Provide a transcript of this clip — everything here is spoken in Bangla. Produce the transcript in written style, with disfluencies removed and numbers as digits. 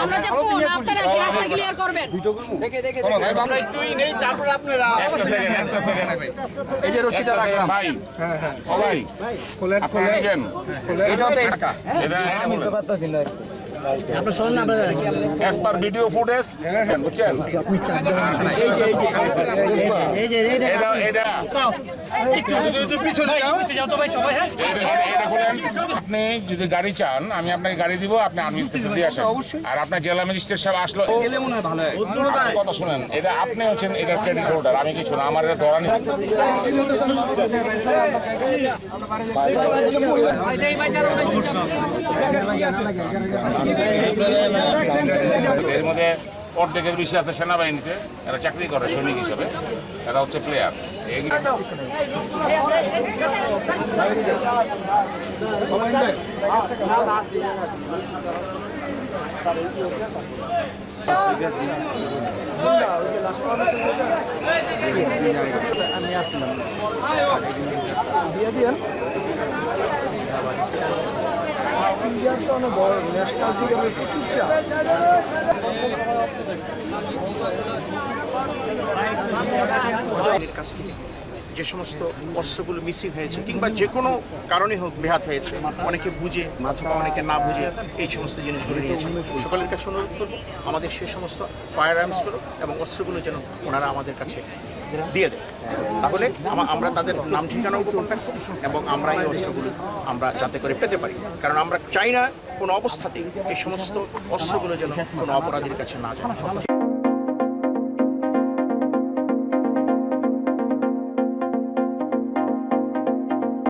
আমরা যে কোন আপনারা কি রাস্তা ক্লিয়ার করবেন দেখে আমরা একটুই নেই তারপর আপনারা একটা সেকেন্ড এই যে রশিটা রাখলাম ভাই হ্যাঁ ভাই কোলেন এটাতে এটা আমি তো পারতাছি না আমরা শুনুন না as per video footage বুঝছেন এই যে এটা একটু পিছনে যাও তো ভাই সবাই হ্যাঁ আপনি যদি গাড়ি চান আমি আপনাকে গাড়ি দিব আপনি আর্মি থেকে দিয়ে আসেন আর আপনার জেলা ম্যাজিস্ট্রেট সাহেব আসলো গেলে মনে হয় ভালো হয় কথা শুনেন এটা আপনি হচ্ছেন এটা ক্রেডিট হোল্ডার আমি কিছু না আমার এটা ধরা নেই এর মধ্যে অর্ধেকের বেশি আছে সেনাবাহিনীতে এরা চাকরি করে সৈনিক হিসেবে এরা হচ্ছে প্লেয়ার কাছ থেকে যে সমস্ত অস্ত্রগুলো মিসিং হয়েছে কিংবা যে কোনো কারণে হোক ব্যাহত হয়েছে অনেকে বুঝে অথবা অনেকে না বুঝে এই সমস্ত জিনিসগুলো নিয়েছে সকলের কাছে অনুরোধ করবো আমাদের সেই সমস্ত ফায়ার আর্মসগুলো এবং অস্ত্রগুলো যেন ওনারা আমাদের কাছে দিয়ে দেয় তাহলে আমরা তাদের নাম ঠিকানাও গোপন রাখবো এবং আমরা এই অস্ত্রগুলো আমরা যাতে করে পেতে পারি কারণ আমরা চাই না কোনো অবস্থাতেই এই সমস্ত অস্ত্রগুলো যেন কোনো অপরাধীর কাছে না যায়